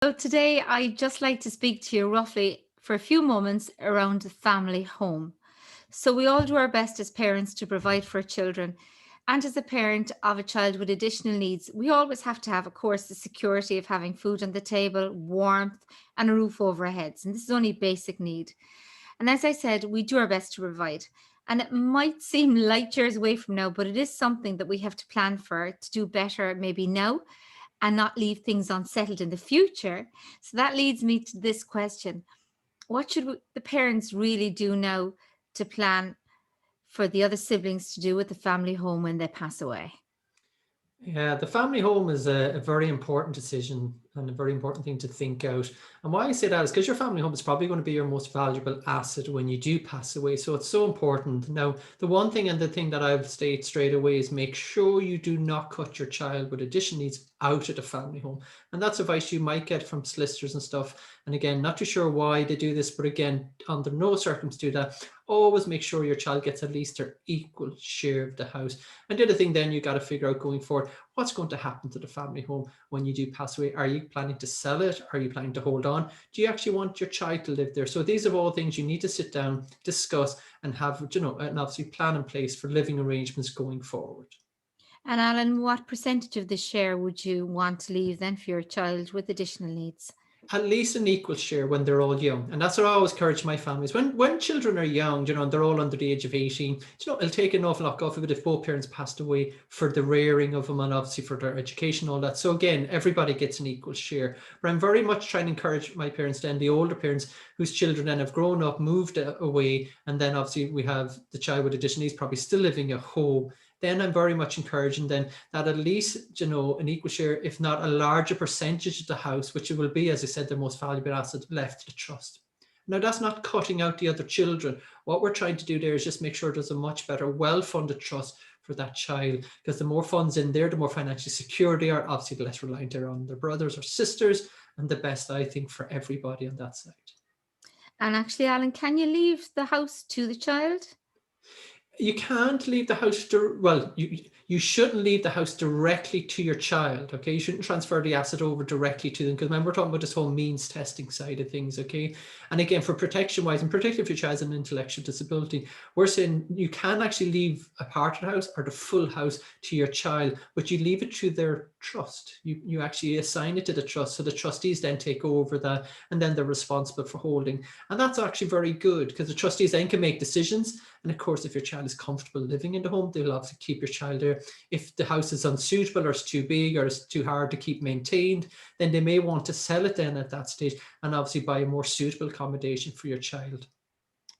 So today I'd just like to speak to you roughly for a few moments around the family home. So we all do our best as parents to provide for our children. And as a parent of a child with additional needs, we always have to have, of course, the security of having food on the table, warmth, and a roof over our heads. And this is only a basic need. And as I said, we do our best to provide. And it might seem light years away from now, but it is something that we have to plan for to do better maybe now and not leave things unsettled in the future. So that leads me to this question. What should the parents really do now to plan for the other siblings to do with the family home when they pass away? Yeah, the family home is a very important decision and a very important thing to think out. And why I say that is because your family home is probably going to be your most valuable asset when you do pass away. So it's so important. Now, the one thing and the thing that I've stated straight away is make sure you do not cut your child with additional needs out of the family home. And that's advice you might get from solicitors and stuff. And again, not too sure why they do this, but again, under no circumstance do that. Always make sure your child gets at least their equal share of the house. And the other thing then you got to figure out going forward, what's going to happen to the family home when you do pass away? Are you planning to sell it? Are you planning to hold on? Do you actually want your child to live there? So these are all things you need to sit down, discuss, and have, and obviously plan in place for living arrangements going forward. And Alan, what percentage of the share would you want to leave then for your child with additional needs? At least an equal share when they're all young. And that's what I always encourage my families. When children are young, and they're all under the age of 18, it'll take an awful lot off of it if both parents passed away for the rearing of them and obviously for their education, all that. So again, everybody gets an equal share. But I'm very much trying to encourage my parents then, the older parents whose children then have grown up, moved away, and then obviously we have the child with additional needs probably still living at home. Then I'm very much encouraging then that at least, an equal share, if not a larger percentage of the house, which it will be, as I said, the most valuable asset left to the trust. Now, that's not cutting out the other children. What we're trying to do there is just make sure there's a much better, well-funded trust for that child, because the more funds in there, the more financially secure they are, obviously the less reliant they're on their brothers or sisters, and the best, I think, for everybody on that side. And actually, Alan, can you leave the house to the child? You can't leave the house well, you shouldn't leave the house directly to your child. Okay, you shouldn't transfer the asset over directly to them, because remember, we're talking about this whole means testing side of things. Okay, and again, for protection wise, and particularly if your child has an intellectual disability, we're saying you can actually leave a part of the house or the full house to your child, but you leave it to their trust. You actually assign it to the trust, so the trustees then take over that, and then they're responsible for holding. And that's actually very good, because the trustees then can make decisions. And of course, if your child is comfortable living in the home, they'll obviously keep your child there. If the house is unsuitable or it's too big or it's too hard to keep maintained, then they may want to sell it then at that stage and obviously buy a more suitable accommodation for your child.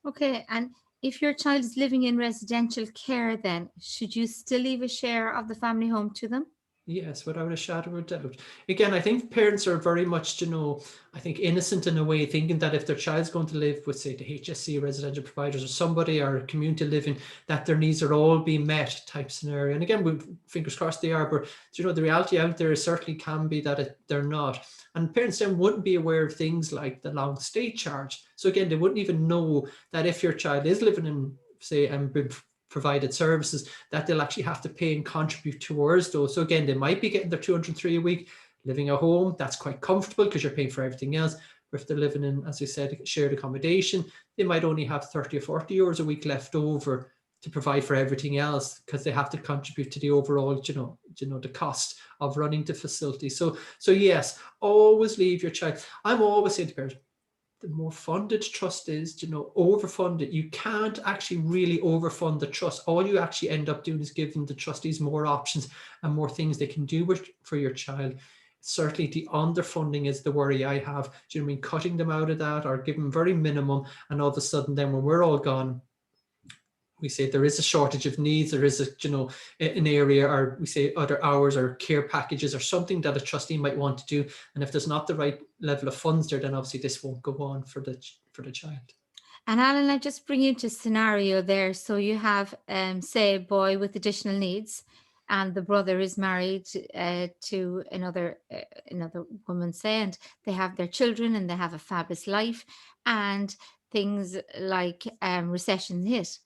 Okay, and if your child is living in residential care, then should you still leave a share of the family home to them? Yes, without a shadow of a doubt. Again, I think parents are very much, I think innocent in a way, thinking that if their child's going to live with, say, the HSC residential providers or somebody or community living, that their needs are all being met type scenario. And again, we fingers crossed they are, but the reality out there certainly can be that they're not. And parents then wouldn't be aware of things like the long stay charge. So again, they wouldn't even know that if your child is living in, say, and provided services, that they'll actually have to pay and contribute towards those. So again, they might be getting their 203 a week, living at home. That's quite comfortable because you're paying for everything else. But if they're living in, as I said, shared accommodation, they might only have 30 or 40 euros a week left over to provide for everything else, because they have to contribute to the overall, the cost of running the facility. So yes, always leave your child. I'm always saying to parents, the more funded trust is, overfunded. You can't actually really overfund the trust. All you actually end up doing is giving the trustees more options and more things they can do for your child. Certainly the underfunding is the worry I have. Do you know what I mean? Cutting them out of that or giving very minimum, and all of a sudden then when we're all gone, we say there is a shortage of needs, there is an area, or we say other hours or care packages or something that a trustee might want to do. And if there's not the right level of funds there, then obviously this won't go on for the child. And Alan, I just bring you into a scenario there. So you have, say, a boy with additional needs, and the brother is married to another woman, say, and they have their children, and they have a fabulous life, and things like recession hit.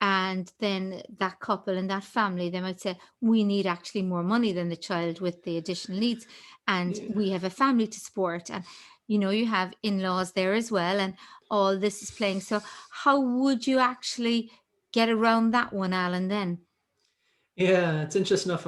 And then that couple and that family, they might say, we need actually more money than the child with the additional needs. And Yeah. we have a family to support. And, you know, you have in laws there as well. And all this is playing. So, how would you actually get around that one, Alan, then? Yeah, it's interesting enough.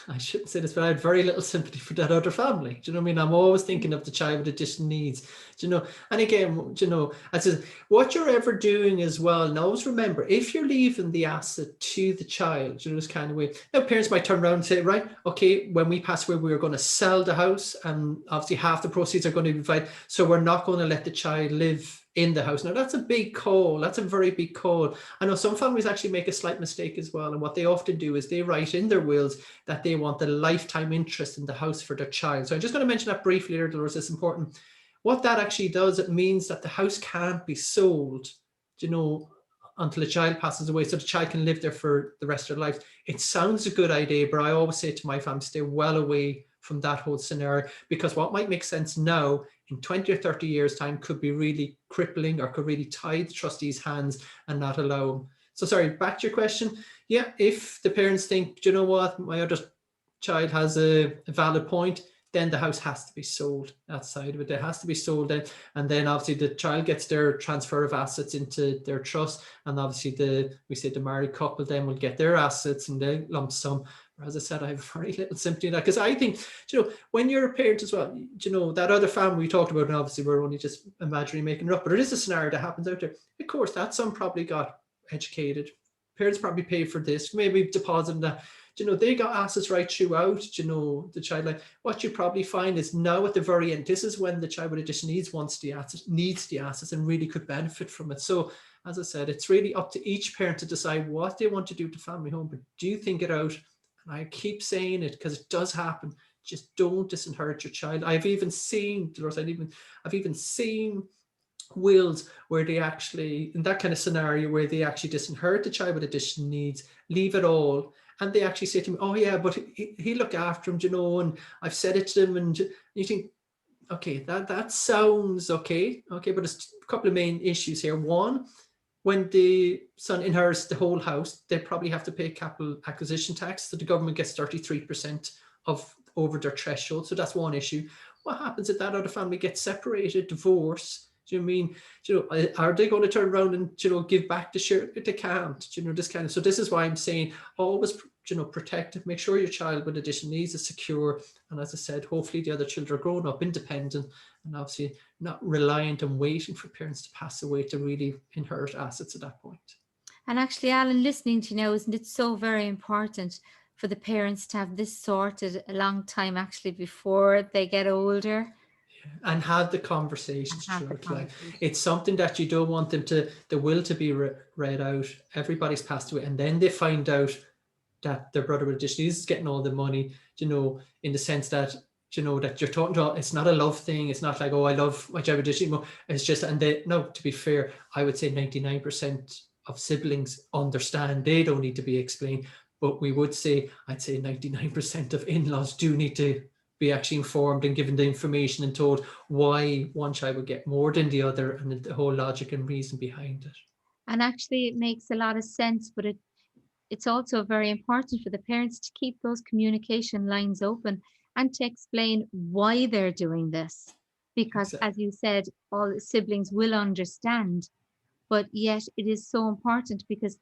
I shouldn't say this, but I had very little sympathy for that other family. Do you know what I mean? I'm always thinking of the child with additional needs. Do you know? And again, do you know, I said, what you're ever doing as well, and always remember, if you're leaving the asset to the child, you know, this kind of way. Now, parents might turn around and say, right, okay, when we pass away, we're going to sell the house, and obviously half the proceeds are going to be provided. So we're not going to let the child live in the house. Now, that's a big call. That's a very big call. I know some families actually make a slight mistake as well. And what they often do is they write in their wills that they want the lifetime interest in the house for their child. So I'm just going to mention that briefly here, Dolores. It's important. What that actually does, it means that the house can't be sold, you know, until the child passes away, so the child can live there for the rest of their life. It sounds a good idea, but I always say to my family, stay well away from that whole scenario, because what might make sense now in 20 or 30 years time could be really crippling, or could really tie the trustees' hands and not allow them. So sorry, back to your question. Yeah, if the parents think, do you know what, my other child has a valid point, then the house has to be sold. That side of it, it has to be sold. Then, and then obviously the child gets their transfer of assets into their trust, and obviously the married couple then will get their assets in the lump sum. As I said, I have very little sympathy in that, because I think, you know, when you're a parent as well, you know, that other family we talked about, and obviously we're only just imagining making it up, but it is a scenario that happens out there. Of course, that son probably got educated. Parents probably paid for this, maybe deposited that. You know, they got assets right throughout, you know, the child. Like, what you probably find is now at the very end, this is when the child with additional needs needs the assets and really could benefit from it. So as I said, it's really up to each parent to decide what they want to do to family home, but do think it out. And I keep saying it because it does happen. Just don't disinherit your child. I've even seen, Dolores, I've even seen wills where they actually, in that kind of scenario, where they actually disinherit the child with additional needs, leave it all, and they actually say to me, oh yeah, but he look after him, you know, and I've said it to them. And you think, okay, that sounds okay, but there's a couple of main issues here. One, when the son inherits the whole house, they probably have to pay capital acquisition tax, so the government gets 33% of over their threshold. So that's one issue. What happens if that other family gets separated, divorce? Do you mean, you know, are they going to turn around and, you know, give back the share? They can't, you know, this kind of. So this is why I'm saying always, you know, protect it. Make sure your child with additional needs is secure. And as I said, hopefully the other children are grown up independent, and obviously not reliant and waiting for parents to pass away to really inherit assets at that point. And actually, Alan, listening to you now, isn't it so very important for the parents to have this sorted a long time actually before they get older And have the and conversations have the throughout. Like, conversation? it's something that you don't want them to, the will to be read out. Everybody's passed away, and then they find out that their brother with additional needs is getting all the money. You know, in the sense that, you know, that you're talking to. It's not a love thing. It's not like, oh, I love my child with additional. It's just, and they, no. To be fair, I would say 99% of siblings understand. They don't need to be explained. But we would say, I'd say 99% of in-laws do need to be actually informed and given the information and told why one child would get more than the other, and the whole logic and reason behind it. And actually, it makes a lot of sense, but it's also very important for the parents to keep those communication lines open and to explain why they're doing this. Because, Exactly. as you said, all the siblings will understand, but yet it is so important because,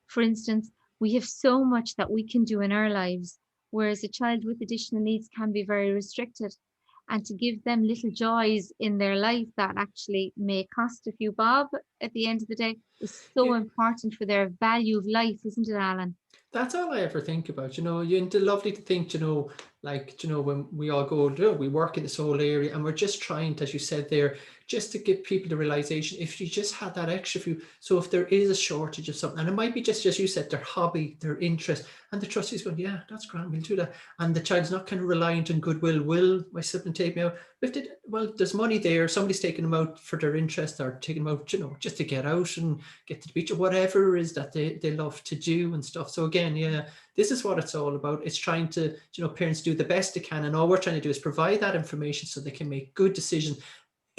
for instance, we have so much that we can do in our lives, whereas a child with additional needs can be very restricted. And to give them little joys in their life that actually may cost a few bob at the end of the day is so Yeah. important for their value of life, isn't it, Alan? That's all I ever think about, you know. It's lovely to think, you know, like, you know, when we all go, you know, we work in this whole area, and we're just trying to, as you said there, just to give people the realization, if you just had that extra few, so if there is a shortage of something, and it might be just as you said, their hobby, their interest, and the trustees going, yeah, that's grand, we'll do that. And the child's not kind of reliant on goodwill. Will my sibling take me out? If they, well, there's money there, somebody's taking them out for their interest, or taking them out, you know, just to get out and get to the beach, or whatever it is that they love to do and stuff. So again, yeah, this is what it's all about. It's trying to, you know, parents do the best they can, and all we're trying to do is provide that information so they can make good decisions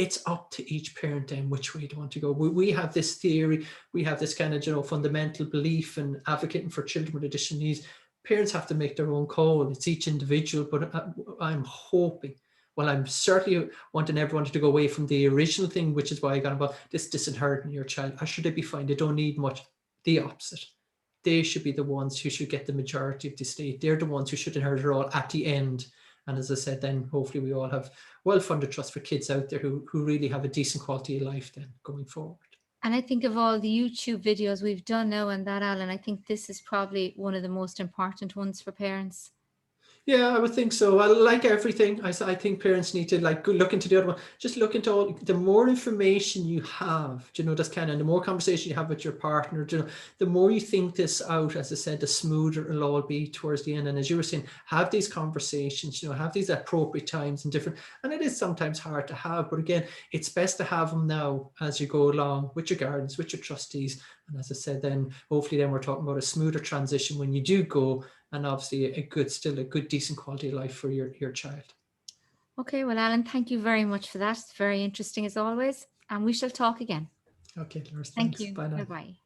it's up to each parent then which way they want to go. We have this theory, we have this kind of, fundamental belief and advocating for children with additional needs. Parents have to make their own call. It's each individual, but I'm hoping, well, I'm certainly wanting everyone to go away from the original thing, which is why I got about this disinheriting your child. Or should they be fine? They don't need much. The opposite. They should be the ones who should get the majority of the estate. They're the ones who should inherit it all at the end. And as I said, then hopefully we all have well-funded trust for kids out there who really have a decent quality of life then going forward. And I think of all the YouTube videos we've done now on that, Alan, I think this is probably one of the most important ones for parents. Yeah, I would think so. Well, like everything, I think parents need to like go look into the other one. Just look into all the more information you have, that's kind of the more conversation you have with your partner, the more you think this out, as I said, the smoother it'll all be towards the end. And as you were saying, have these conversations, have these appropriate times and different, and it is sometimes hard to have, but again, it's best to have them now as you go along with your guardians, with your trustees. And as I said, then hopefully then we're talking about a smoother transition when you do go, and obviously still a good, decent quality of life for your child. Okay, well, Alan, thank you very much for that. It's very interesting as always. And we shall talk again. Okay, Dolores, Thank thanks. you. Bye Bye now. bye.